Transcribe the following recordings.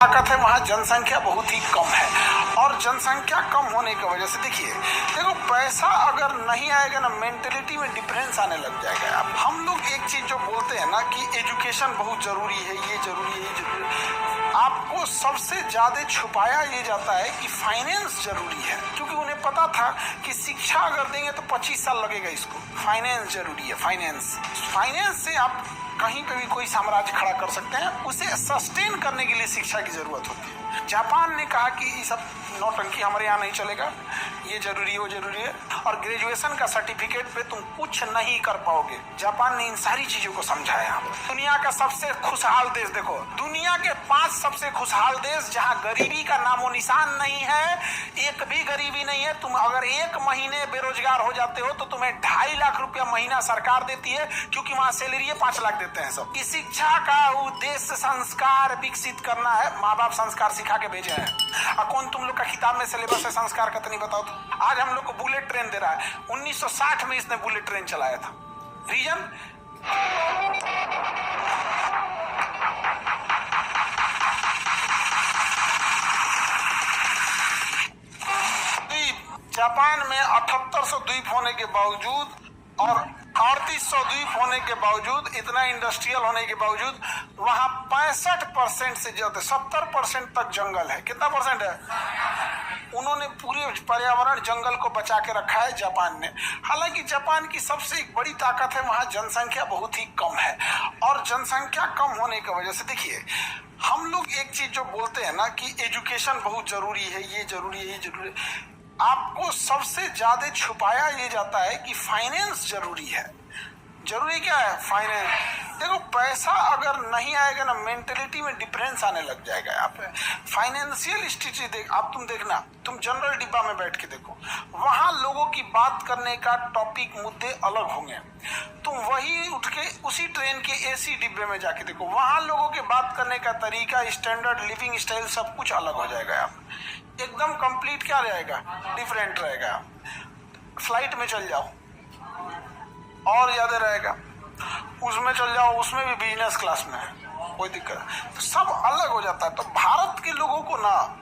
ताकत है वहाँ जनसंख्या बहुत ही कम है। और जनसंख्या कम होने की वजह से देखो पैसा अगर नहीं आएगा ना, मेंटेलिटी में डिफरेंस आने लग जाएगा। अब हम लोग एक चीज जो बोलते हैं ना कि एजुकेशन बहुत जरूरी है, ये जरूरी है, ये जरूरी है, आपको सबसे ज्यादा छुपाया ये जाता है कि फाइनेंस जरूरी है, क्योंकि उन्हें पता था कि शिक्षा अगर देंगे तो 25 साल लगेगा इसको। फाइनेंस जरूरी है, फाइनेंस से आप कहीं पे भी कोई साम्राज्य खड़ा कर सकते हैं। उसे सस्टेन करने के लिए शिक्षा की जरूरत होती है। जापान ने कहा कि ये सब नौटंकी हमारे यहाँ नहीं चलेगा, ये जरूरी है, वो जरूरी है, और ग्रेजुएशन का सर्टिफिकेट पे तुम कुछ नहीं कर पाओगे। जापान ने इन सारी चीजों को समझाया। दुनिया का सबसे खुशहाल देश देखो, दुनिया के 5 सबसे खुशहाल देश जहाँ गरीबी का नामो निशान नहीं है, एक भी गरीबी नहीं है। तुम अगर 1 महीने बेरोजगार हो जाते हो तो तुम्हें 2.5 लाख रुपया महीना सरकार देती है, क्योंकि वहां सैलरी 5 लाख देते हैं सब। इस शिक्षा का उद्देश्य संस्कार विकसित करना है। माँ बाप संस्कार सिखा के भेजे हैं। और कौन तुम लोग का किताब में सिलेबस है संस्कार का, तो नहीं बताओ तो। आज हम लोग को बुलेट ट्रेन दे रहा है। 1960 में इसने बुलेट ट्रेन चलाया था। रीजन जापान में 7800 द्वीप होने के बावजूद और 3800 द्वीप होने के बावजूद, इतना इंडस्ट्रियल होने के बावजूद, वहां 65% से ज्यादा 70% तक जंगल है। कितना परसेंट है? उन्होंने पूरे पर्यावरण जंगल को बचा के रखा है जापान ने। हालांकि जापान की सबसे एक बड़ी ताकत है वहां जनसंख्या बहुत ही कम है। और जनसंख्या कम होने की वजह से देखिए, हम लोग एक चीज जो बोलते हैं ना कि एजुकेशन बहुत जरूरी है, ये जरूरी है, ये जरूरी है, आपको सबसे ज्यादा छुपाया ये जाता है कि फाइनेंस जरूरी है। जरूरी क्या है? फाइनेंस। देखो पैसा अगर नहीं आएगा ना, मेंटेलिटी में डिफरेंस आने लग जाएगा। आप फाइनेंशियल स्थिति तुम देखना, तुम जनरल डिब्बा में बैठ के देखो, वहां लोगों की बात करने का टॉपिक, मुद्दे अलग होंगे। तुम वही उठ के उसी ट्रेन के एसी डिब्बे में जाके देखो, वहां लोगों के बात करने का तरीका, स्टैंडर्ड लिविंग स्टाइल सब कुछ अलग हो जाएगा। एकदम कंप्लीट क्या रहेगा? डिफरेंट रहेगा। फ्लाइट में चल जाओ और ज्यादा रहेगा, उसमें चल जाओ, उसमें भी बिजनेस क्लास में है, कोई दिक्कत, तो सब अलग हो जाता है। तो भारत के लोगों को ना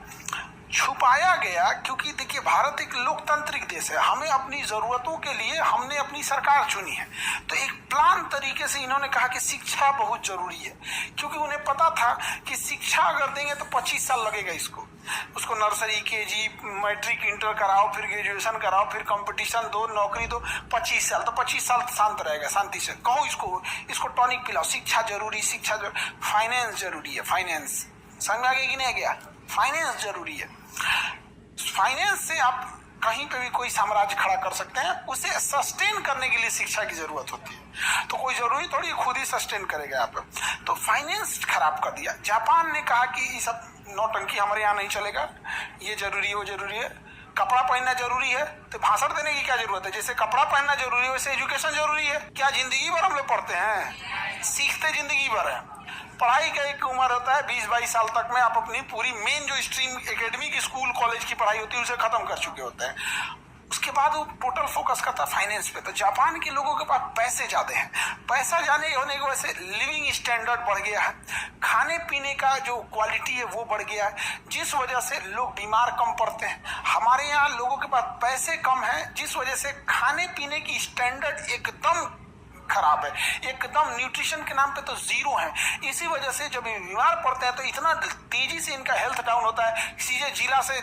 छुपाया गया, क्योंकि देखिए भारत एक लोकतांत्रिक देश है। हमें अपनी जरूरतों के लिए हमने अपनी सरकार चुनी है। तो एक प्लान तरीके से इन्होंने कहा कि शिक्षा बहुत जरूरी है, क्योंकि उन्हें पता था कि शिक्षा अगर देंगे तो 25 साल लगेगा इसको। उसको नर्सरी, केजी, मैट्रिक, इंटर कराओ, फिर ग्रेजुएशन कराओ, फिर कंपटीशन दो, नौकरी दो, 25 साल। तो 25 साल शांत रहेगा, शांति से कहो इसको टॉनिक पिलाओ। शिक्षा जरूरी, फाइनेंस जरूरी है। फाइनेंस समझ में आ गया कि नहीं गया? फाइनेंस जरूरी है। फाइनेंस से आप कहीं पे भी कोई साम्राज्य खड़ा कर सकते हैं। उसे सस्टेन करने के लिए शिक्षा की जरूरत होती है। तो कोई जरूरी थोड़ी खुद ही सस्टेन करेगा आप। तो फाइनेंस खराब कर दिया। जापान ने कहा कि ये सब नौटंकी हमारे यहाँ नहीं चलेगा, ये जरूरी है, वो जरूरी है। कपड़ा पहनना जरूरी है, तो भाषण देने की क्या जरूरत है? जैसे कपड़ा पहनना जरूरी है वैसे एजुकेशन जरूरी है। क्या जिंदगी भर हम लोग पढ़ते हैं? सीखते जिंदगी भर है। पढ़ाई का एक उम्र होता है 20-22 साल तक में आप अपनी पूरी मेन जो स्ट्रीम एकेडमिक स्कूल कॉलेज की पढ़ाई होती है उसे खत्म कर चुके होते हैं। उसके बाद वो टोटल फोकस करता है फाइनेंस पे। तो जापान के लोगों के पास पैसे ज्यादा हैं। पैसा जाने होने की वजह से लिविंग स्टैंडर्ड बढ़ गया है, खाने पीने का जो क्वालिटी है वो बढ़ गया है, जिस वजह से लोग बीमार कम पड़ते हैं। हमारे यहाँ लोगों के पास पैसे कम है, जिस वजह से खाने पीने की स्टैंडर्ड एकदम खराब है, एकदम न्यूट्रिशन के नाम पे तो जीरो है। इसी वजह से जब ये बीमार पड़ते हैं तो इतना तेजी से इनका हेल्थ डाउन होता है। सीधे जिला से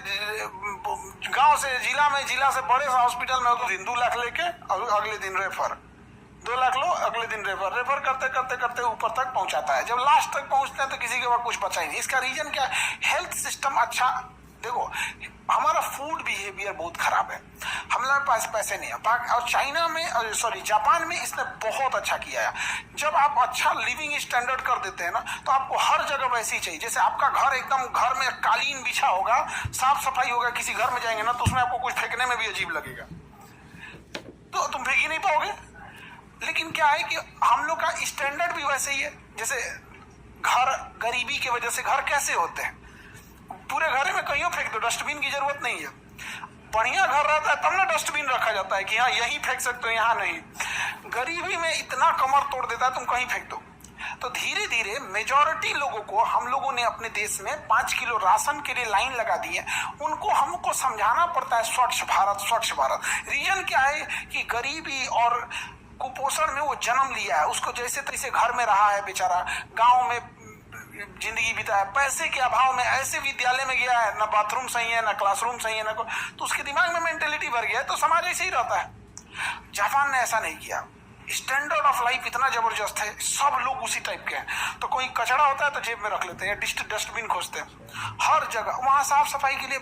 गांव से जिला में, जिला से बड़े से हॉस्पिटल में तो 2 लाख लेके और अगले दिन रेफर, 2 लाख लो अगले दिन रेफर करते करते करते ऊपर तक पहुंचाता है। जब लास्ट तक पहुंचते हैं तो किसी के पास कुछ बचा ही नहीं। इसका रीजन क्या है? हेल्थ सिस्टम अच्छा, देखो हमारा फूड बिहेवियर बहुत खराब है, हमारे पास पैसे नहीं है। और चाइना में, सॉरी जापान में इसने बहुत अच्छा किया है। जब आप अच्छा लिविंग स्टैंडर्ड कर देते हैं ना, तो आपको हर जगह वैसी चाहिए। जैसे आपका घर एकदम, घर में कालीन बिछा होगा, साफ सफाई होगा, किसी घर में जाएंगे ना तो उसमें आपको कुछ फेंकने में भी अजीब लगेगा, तो तुम फेंक ही नहीं पाओगे। लेकिन क्या है कि हम लोग का स्टैंडर्ड भी वैसे ही है। जैसे घर, गरीबी की वजह से घर कैसे होते हैं, पूरे घर में कहीं फेंक दो, डस्टबिन की जरूरत नहीं है। बढ़िया घर रहता है तब ना डस्टबिन रखा जाता है कि हाँ यहीं फेंक सकते हो, यहाँ नहीं। गरीबी में इतना कमर तोड़ देता है, तुम कहीं फेंक दो। तो धीरे धीरे मेजॉरिटी लोगों को हम लोगों ने अपने देश में 5 किलो राशन के लिए लाइन लगा दी है। उनको हमको समझाना पड़ता है स्वच्छ भारत स्वच्छ भारत। रीजन क्या है कि गरीबी और कुपोषण में वो जन्म लिया है, उसको जैसे तैसे घर में रहा है बेचारा, गांव में जिंदगी बिताया, पैसे के अभाव में ऐसे विद्यालय में गया है, ना बाथरूम सही है ना क्लासरूम सही है ना तो उसके दिमाग में मेंटेलिटी भर गया है, तो समाज ऐसे ही रहता है। जापान ने ऐसा नहीं किया, स्टैंडर्ड ऑफ लाइफ इतना जबरदस्त है, सब लोग उसी टाइप के हैं। तो कोई कचरा होता है तो जेब में रख लेते हैं, डस्टबिन खोजते हैं हर जगह, वहां साफ सफाई के लिए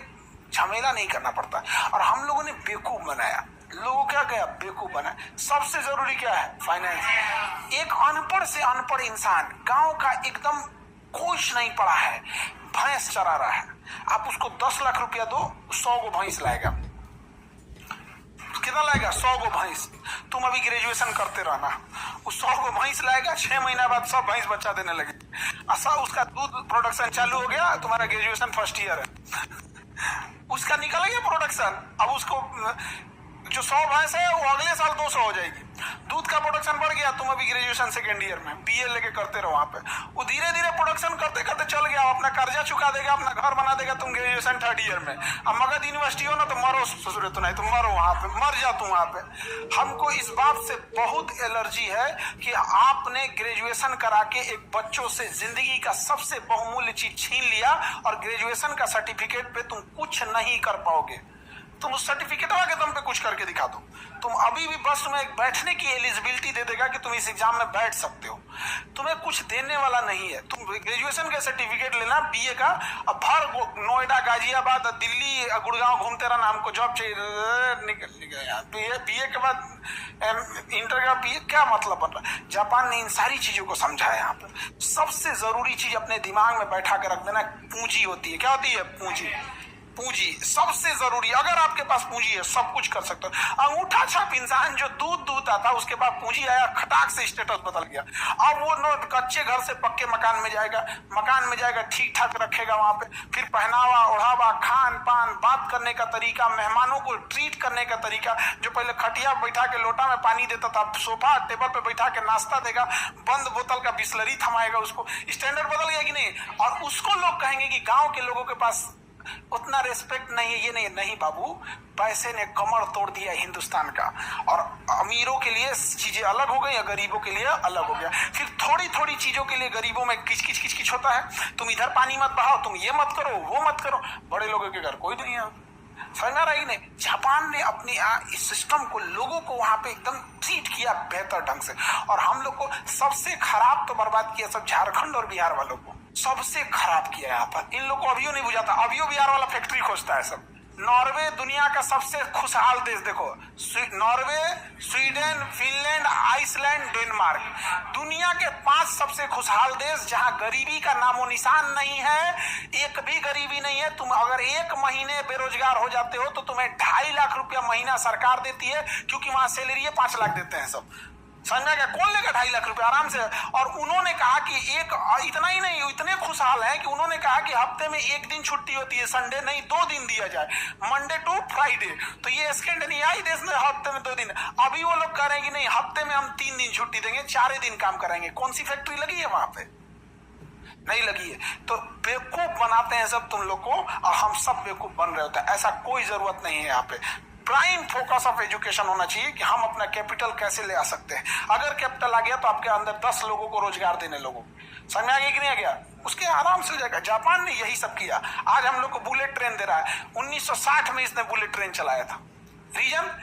झमेला नहीं करना पड़ता। और हम लोगों ने बेवकूफ बनाया, लोगों क्या गया बेवकूफ बनाया। सबसे जरूरी क्या है? फाइनेंस। एक अनपढ़ से अनपढ़ इंसान गांव का एकदम कुछ नहीं पढ़ा है, भैंस चरा रहा है, आप उसको 10 लाख रुपया दो, 100 गो भैंस लाएगा। कितना लाएगा? 100 गो भैंस। तुम अभी ग्रेजुएशन करते रहना, उस 100 गो भैंस लाएगा, 6 महीना बाद सब भैंस बच्चा देने लगे, ऐसा उसका दूध प्रोडक्शन चालू हो गया, तुम्हारा ग्रेजुएशन फर्स्ट ईयर है उसका निकल गया प्रोडक्शन। अब उसको जो 100 भैंस है वो अगले साल 200 हो जाएगी, दूध का प्रोडक्शन बढ़ गया। तुम अभी ग्रेजुएशन सेकेंड ईयर में बीए लेके करते रहो, वहां पे वो धीरे धीरे प्रोडक्शन करते करते चल गया, अपना कर्जा चुका देगा, अपना घर बना देगा। तुम ग्रेजुएशन थर्ड ईयर में, अब मगध यूनिवर्सिटी हो ना तो मरो ससुरे, तो नहीं तुम मरो वहां पे, मर जा तुम वहां पे। हमको इस बात से बहुत एलर्जी है कि आपने ग्रेजुएशन करा के एक बच्चों से जिंदगी का सबसे बहुमूल्य चीज छीन लिया और ग्रेजुएशन का सर्टिफिकेट पे तुम कुछ नहीं कर पाओगे। तुम उस सर्टिफिकेट के दम पे कुछ करके दिखा दो, तुम अभी भी बस तुम्हें बैठने की एलिजिबिलिटी दे देगा कि तुम इस एग्जाम में बैठ सकते हो, तुम्हें कुछ देने वाला नहीं है। तुम ग्रेजुएशन का सर्टिफिकेट लेना बीए का, अब भर नोएडा गाजियाबाद दिल्ली गुड़गांव घूमते रहना, हमको जॉब चाहिए, निकल बीए के बाद इंटर का बीए, क्या मतलब बन रहा है? जापान ने इन सारी चीजों को समझा है। यहाँ पर सबसे जरूरी चीज अपने दिमाग में बैठा के रख देना, पूंजी होती है। क्या होती है? पूंजी। पूंजी सबसे जरूरी। अगर आपके पास पूंजी है सब कुछ कर सकते हो। अंगूठा छाप इंसान जो दूध दूता था, उसके बाद पूंजी आया, खटाक से स्टेटस बदल गया। अब वो नोट कच्चे घर से पक्के मकान में जाएगा, मकान में जाएगा, ठीक ठाक रखेगा वहां पे, फिर पहनावा ओढ़ावा, खान पान, बात करने का तरीका, मेहमानों को ट्रीट करने का तरीका, जो पहले खटिया बैठा के लोटा में पानी देता था, सोफा टेबल पे बैठा के नाश्ता देगा, बंद बोतल का बिस्लरी थमाएगा, उसको स्टैंडर्ड बदल गया कि नहीं? और उसको लोग कहेंगे कि गांव के लोगों के पास उतना रेस्पेक्ट नहीं है, ये नहीं बाबू, पैसे ने कमर तोड़ दिया हिंदुस्तान का। और अमीरों के लिए चीजें अलग हो गई, या गरीबों के लिए अलग हो गया। फिर थोड़ी थोड़ी चीजों के लिए गरीबों में किच किच किच किच होता है, तुम इधर पानी मत बहाओ, तुम ये मत करो, वो मत करो। बड़े लोगों के घर कोई नहीं है, समझ में आ रहा है कि नहीं? जापान ने अपने इस सिस्टम को, लोगों को वहां पे एकदम ट्रीट किया बेहतर ढंग से। और हम लोग को सबसे खराब तो बर्बाद किया सब झारखंड और बिहार वालों को, सबसे खराब किया यहाँ पर। इन लोग को अभियो नहीं बुझाता, अभियो बिहार वाला फैक्ट्री खोजता है सब। नॉर्वे दुनिया का सबसे खुशहाल देश, देखो Norway, Sweden, Finland, Iceland, Denmark, दुनिया के 5 सबसे खुशहाल देश जहां गरीबी का नामो निशान नहीं है, एक भी गरीबी नहीं है। तुम अगर 1 महीने बेरोजगार हो जाते हो तो तुम्हें 2.5 लाख रुपया महीना सरकार देती है, क्योंकि वहां सैलरी 5 लाख देते हैं सब। समझा क्या? कौन लेगा 2.5 लाख रुपए आराम से? और उन्होंने कहा कि इतना ही नहीं, इतने खुशहाल है कि उन्होंने कहा कि हफ्ते में 1 दिन छुट्टी होती है, संडे नहीं 2 दिन दिया जाए, मंडे टू फ्राइडे। तो ये स्कैंडिनेवियाई देश में हफ्ते में 2 दिन। अभी वो लोग कह रहे हैं कि नहीं, हफ्ते में हम 3 दिन छुट्टी देंगे, 4 दिन काम कराएंगे। कौन सी फैक्ट्री लगी है वहां पे? नहीं लगी है। तो बेवकूफ बनाते हैं सब तुम लोग को, और हम सब बेवकूफ बन रहे होते हैं। ऐसा कोई जरूरत नहीं है। यहाँ पे प्राइम फोकस ऑफ एजुकेशन होना चाहिए कि हम अपना कैपिटल कैसे ले आ सकते हैं। अगर कैपिटल आ गया तो आपके अंदर 10 लोगों को रोजगार देने लोगों, समझ में आ गया कि नहीं आ गया? उसके आराम से हो जाएगा। जापान ने यही सब किया, आज हम लोग को बुलेट ट्रेन दे रहा है। 1960 में इसने बुलेट ट्रेन चलाया था। रीजन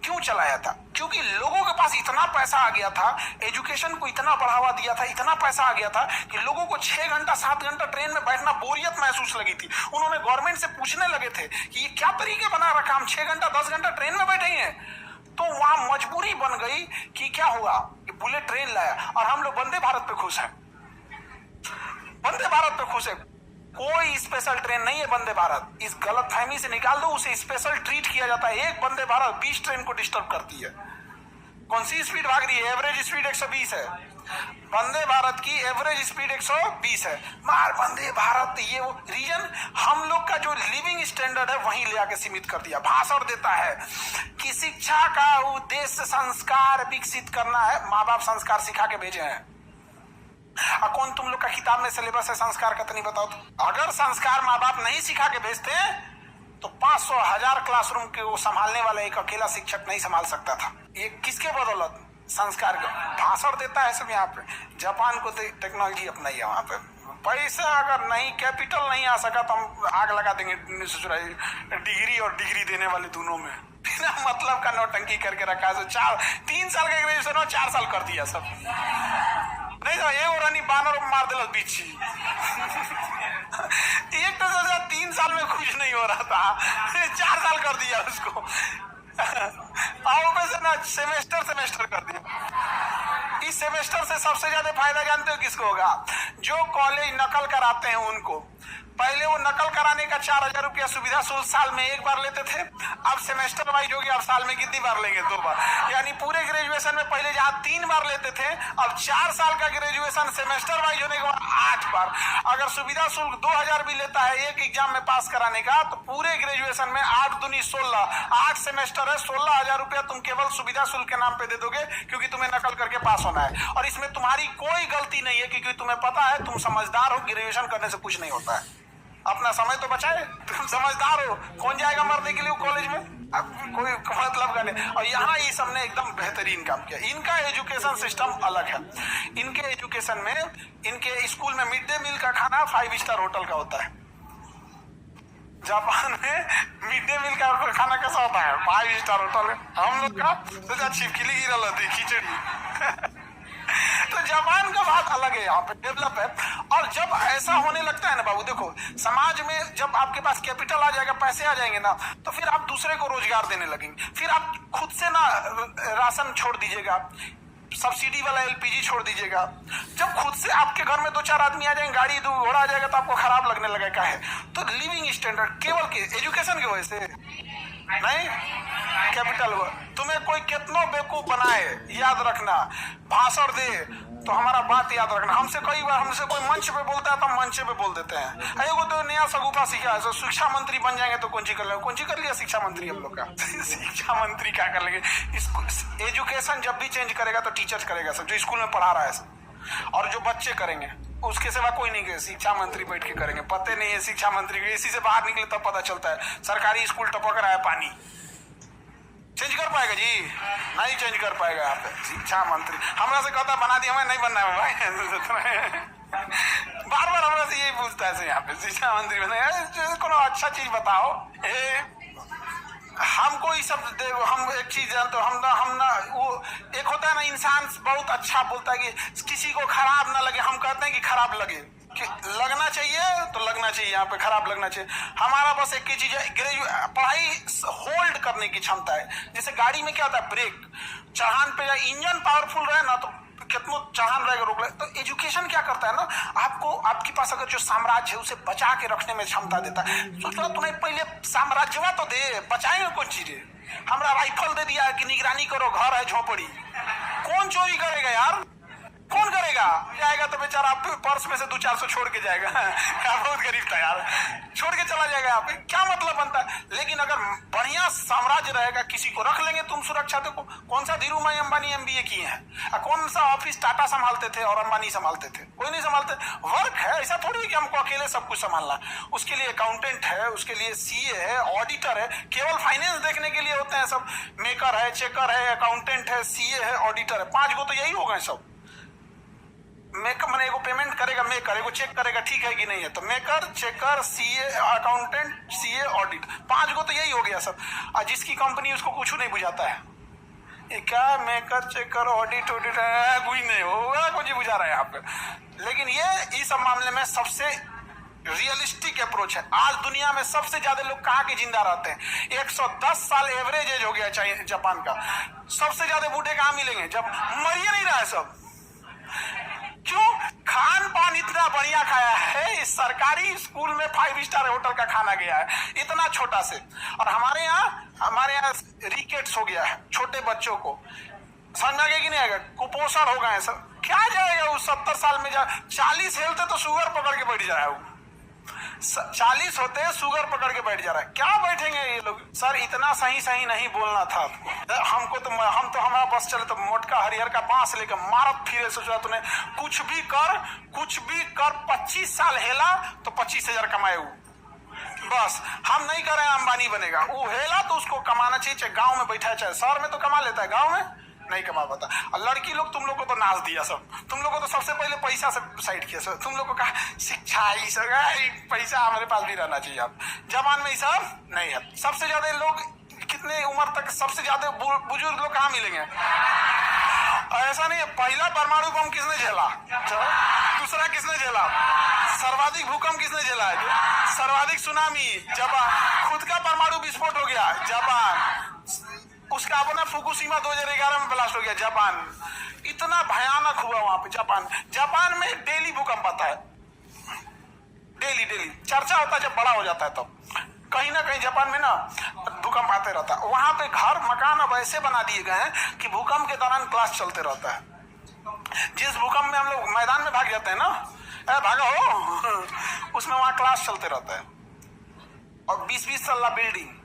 क्यों चलाया था? क्योंकि लोगों के पास इतना पैसा आ गया था, एजुकेशन को इतना बढ़ावा दिया था, इतना पैसा आ गया था कि लोगों को 6 घंटा 7 घंटा ट्रेन में बैठना बोरियत महसूस लगी थी। उन्होंने गवर्नमेंट से पूछने लगे थे कि ये क्या तरीके बना रखा, हम 6 घंटा 10 घंटा ट्रेन में बैठेंगे। तो वहां मजबूरी बन गई कि क्या हुआ कि बुलेट ट्रेन लाया। और हम लोग वंदे भारत पे खुश हैं, वंदे भारत पे खुश है। कोई स्पेशल ट्रेन नहीं है वंदे भारत, इस गलतफहमी से निकाल दो। उसे स्पेशल ट्रीट किया जाता है। एक वंदे भारत 20 ट्रेन को डिस्टर्ब करती है। कौन सी स्पीड भाग रही है? एवरेज स्पीड 120 है। वंदे भारत की एवरेज स्पीड 120 है। मार वंदे भारत, ये वो रीजन हम लोग का जो लिविंग स्टैंडर्ड है वहीं ले आके सीमित कर दिया। भाषण देता है कि शिक्षा का उद्देश्य संस्कार विकसित करना है। माँ बाप संस्कार सिखा के भेजे हैं, कौन तुम लोग का किताब में सिलेबस है संस्कार का? तो नहीं बताओ तो। अगर संस्कार माँ बाप नहीं सिखा के भेजते तो 500,000 क्लासरूम के वो संभालने वाला एक अकेला शिक्षक नहीं संभाल सकता था। ये किसके बदौलत? संस्कार का। भाषण देता है सब यहाँ पे। जापान को टेक्नोलॉजी अपनाई है वहां पे। पैसा अगर नहीं, कैपिटल नहीं आ सका तो हम आग लगा देंगे डिग्री और डिग्री देने वाले दोनों में। बिना मतलब का नौटंकी करके रखा है। 3 साल का ग्रेजुएशन हो, 4 साल कर दिया सब। नहीं तो ये रानी बानर मार दिल बीच एक तो सोचा 3 साल में कुछ नहीं हो रहा था, 4 साल कर दिया उसको। ना सेमेस्टर कर दिया। इस सेमेस्टर से सबसे ज्यादा फायदा जानते हो किसको होगा? जो कॉलेज नकल कराते हैं उनको। पहले वो नकल कराने का 4,000 रुपया सुविधा शुल्क साल में 1 बार लेते थे, अब सेमेस्टर वाइज हो गया, अब साल में कितनी बार लेंगे? 2 बार। यानी पूरे ग्रेजुएशन में पहले जहां 3 बार लेते थे, अब 4 साल का ग्रेजुएशन सेमेस्टर वाइज होने के बाद 8 बार। अगर सुविधा शुल्क 2,000 भी लेता है एक एग्जाम में पास कराने का, तो पूरे ग्रेजुएशन में 8 दूनी 16, 8 सेमेस्टर है, 16,000 रुपया तुम केवल सुविधा शुल्क के नाम पे दे दोगे, क्योंकि तुम्हें नकल करके पास होना है। और इसमें तुम्हारी कोई गलती नहीं है, क्योंकि तुम्हें पता है, तुम समझदार हो, ग्रेजुएशन करने से कुछ नहीं होता है। अपना समय तो बचाए, तुम समझदार हो। कौन जाएगा मरने के लिए कॉलेज में? अब कोई मतलब का नहीं। और यहाँ ये सबने एकदम बेहतरीन काम किया। इनका एजुकेशन सिस्टम अलग है। इनके एजुकेशन में, इनके स्कूल में मिड डे मील का खाना 5 स्टार होटल का होता है। जापान में मिड डे मील का खाना कैसा होता है? 5 स्टार होटल है। हम लोग का तो छिपकली गिरल होती खिचड़ी। तो जापान का बात अलग है, यहाँ पे डेवलप है। और जब ऐसा होने लगता है ना बाबू, देखो समाज में जब आपके पास कैपिटल आ जाएगा, पैसे आ जाएंगे ना, तो फिर आप दूसरे को रोजगार देने लगेंगे। फिर आप खुद से ना राशन छोड़ दीजिएगा, सब्सिडी वाला LPG छोड़ दीजिएगा। जब खुद से आपके घर में 2-4 आदमी आ जाएंगे, गाड़ी 2 घोड़ा आ जाएगा, तो आपको खराब लगने लगेगा है। तो लिविंग स्टैंडर्ड केवल के एजुकेशन की वजह से नहीं, कैपिटल हुआ। तुम्हें कोई कितनो बेवकूफ बनाए, याद रखना, भाषण दे तो हमारा बात याद रखना। हमसे कई बार हमसे कोई मंच पे बोलता है तो हम मंच पे बोल देते हैं। एगो तो नया सगुफा सीखा है, शिक्षा मंत्री बन जाएंगे तो कौन सी कर लेंगे? कौन सी कर लिया शिक्षा मंत्री हम लोग का। शिक्षा मंत्री क्या कर लेंगे? एजुकेशन जब भी चेंज करेगा तो टीचर्स करेगा सब, जो स्कूल में पढ़ा रहा है सब, और जो बच्चे करेंगे उसके सिवा कोई नहीं करेगा। शिक्षा मंत्री बैठ के करेंगे। पते नहीं है शिक्षा मंत्री को, इसी से बाहर निकले तब पता चलता है सरकारी स्कूल टपक रहा है पानी। चेंज कर पाएगा जी? नहीं चेंज कर पाएगा। यहाँ पे शिक्षा मंत्री हमरा से कहता बना दिया, हमें नहीं बनना है भाई। बार बार हमरा से यही पूछता है यहाँ पे, शिक्षा मंत्री बने कोनो अच्छा चीज बताओ। हमको ये सब हम एक चीज जानते हो, हम ना वो एक होता है ना, इंसान बहुत अच्छा बोलता है कि किसी को खराब ना लगे। हम कहते हैं कि खराब लगे, कि लगना चाहिए तो लगना चाहिए, यहाँ पे खराब लगना चाहिए। हमारा बस एक ही चीज है, पढ़ाई होल्ड करने की क्षमता है। जैसे गाड़ी में क्या होता है, ब्रेक चढ़ान पे इंजन पावरफुल रहे ना तो कितना चढ़ान रहेगा रोक ले। तो एजुकेशन क्या करता है ना, आपको आपके पास अगर जो साम्राज्य है उसे बचा के रखने में क्षमता देता है। सोचो तुम्हें पहले साम्राज्यवा तो दे, बचाएंगे कौन चीजें? हमरा राइफल दे दिया कि निगरानी करो, घर है झोपड़ी, कौन चोरी करेगा यार? कौन करेगा? जाएगा तो बेचारा आप पर्स में से 200-400 छोड़ के जाएगा। बहुत गरीब था यार, छोड़ के चला जाएगा। यहाँ पे क्या मतलब बनता है? लेकिन अगर बढ़िया साम्राज्य रहेगा, किसी को रख लेंगे तुम सुरक्षा। देखो कौन सा धीरूभाई अंबानी MBA किए हैं, कौन सा ऑफिस टाटा संभालते थे और अंबानी संभालते थे? कोई नहीं संभालते। वर्क है, ऐसा थोड़ी कि हमको अकेले सब कुछ संभालना। उसके लिए अकाउंटेंट है, उसके लिए CA है, ऑडिटर है। केवल फाइनेंस देखने के लिए होते हैं सब। मेकर है, चेकर है, अकाउंटेंट है, CA है, ऑडिटर है। 5 गो तो यही हो गए सब। मेकर मैंने एगो पेमेंट करेगा, मेकर एगो चेक करेगा ठीक है कि नहीं है, तो maker, checker, CA, accountant, CA, audit, 5 गो तो यही हो गया सब। और जिसकी कंपनी उसको कुछ नहीं बुझाता है, ये क्या मेकर, चेकर, ऑडिट कोई नहीं होगा, कुछ बुझा रहा है यहाँ पे। लेकिन ये इस सब मामले में सबसे रियलिस्टिक अप्रोच है। आज दुनिया में सबसे ज्यादा लोग कहाँ के जिंदा रहते हैं? 110 साल एवरेज एज हो गया जापान का। सबसे ज्यादा बूढ़े कहाँ मिलेंगे? जब मरिए नहीं रहा है सब। क्यों? खान पान इतना बढ़िया खाया है। इस सरकारी स्कूल में 5 स्टार होटल का खाना गया है, इतना छोटा से। और हमारे यहाँ रिकेट्स हो गया है छोटे बच्चों को। समझ में आ गया कि नहीं आएगा? कुपोषण हो गए सब। क्या जाएगा उस 70 साल में? 40 हेलते तो शुगर पकड़ के बैठ जाए वो। 40 होते हैं शुगर पकड़ के बैठ जा रहा है। क्या बैठेंगे ये लोग? सर इतना सही सही नहीं बोलना था हमको। तो हमारा बस चले तो मोटका हरिहर का बांस लेकर मारत फिरे। सोचा तूने कुछ भी कर 25 साल हेला तो 25,000 कमाए वो। बस हम नहीं कर रहे हैं अंबानी बनेगा, वो हेला तो उसको कमाना चाहिए, चाहे गांव में बैठा है चाहे शहर में, तो कमा लेता है, गांव में नहीं कमा पाता। और लड़की लोग तुम लोग को तो नाच दिया सब, तुम लोग को तो सबसे पहले पैसा से साइड किया सब। तुम लोग को कहा शिक्षा ही सब, पैसा हमारे पास भी रहना चाहिए। अब जबान में ही सब नहीं है। सबसे ज्यादा लोग कितने उम्र तक सबसे ज्यादा बुजुर्ग लोग कहाँ मिलेंगे? ऐसा नहीं है। पहला परमाणु बम किसने झेला? दूसरा किसने झेला? सर्वाधिक भूकंप किसने झेला है? सर्वाधिक सुनामी जापान। खुद का परमाणु विस्फोट हो गया जापान। उसका अपना फुकुशिमा 2011 में ब्लास्ट हो गया जापान। इतना भयानक हुआ वहां पे जापान में डेली भूकंप आता है, डेली चर्चा होता है। जब बड़ा हो जाता है तो कहीं ना कहीं जापान में ना भूकंप आते रहता है। वहां पे घर मकान अब ऐसे बना दिए गए हैं कि भूकंप के दौरान क्लास चलते रहता है। जिस भूकंप में हम लोग मैदान में भाग जाते हैं ना, भागा हो उसमें वहां क्लास चलते रहता है। और 20-20 तल्ला बिल्डिंग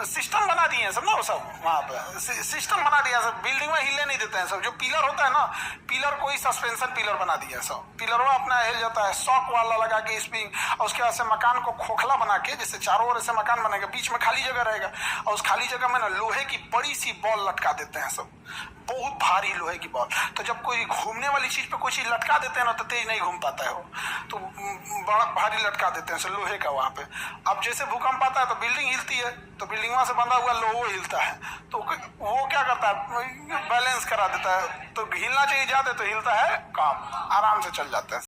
सिस्टम बना दिए हैं सब ना, वो सब वहां पे सिस्टम बना दिया सब। बिल्डिंग में हिले नहीं देते हैं सब। जो पिलर होता है ना, पिलर कोई सस्पेंशन पिलर बना दिया है सब। पिलर वो अपना हिल जाता है, शॉक वाला लगा के स्प्रिंग, और उसके बाद से मकान को खोखला बना के, जैसे चारों ओर से मकान बनेगा, बीच में खाली जगह रहेगा, और उस खाली जगह में ना लोहे की बड़ी सी बॉल लटका देते हैं सब, बहुत भारी लोहे की बॉल। तो जब कोई घूमने वाली चीज पे कोई चीज लटका देते हैं ना, तो तेज नहीं घूम पाता है वो, तो बड़ा भारी लटका देते हैं लोहे का वहां पे। अब जैसे भूकंप आता है तो बिल्डिंग हिलती है, तो बिल्डिंग वहां से बंधा हुआ लोहा हिलता है, तो वो क्या करता है, बैलेंस करा देता है। तो हिलना चाहिए ज्यादा तो हिलता है, काम आराम से चल जाता है।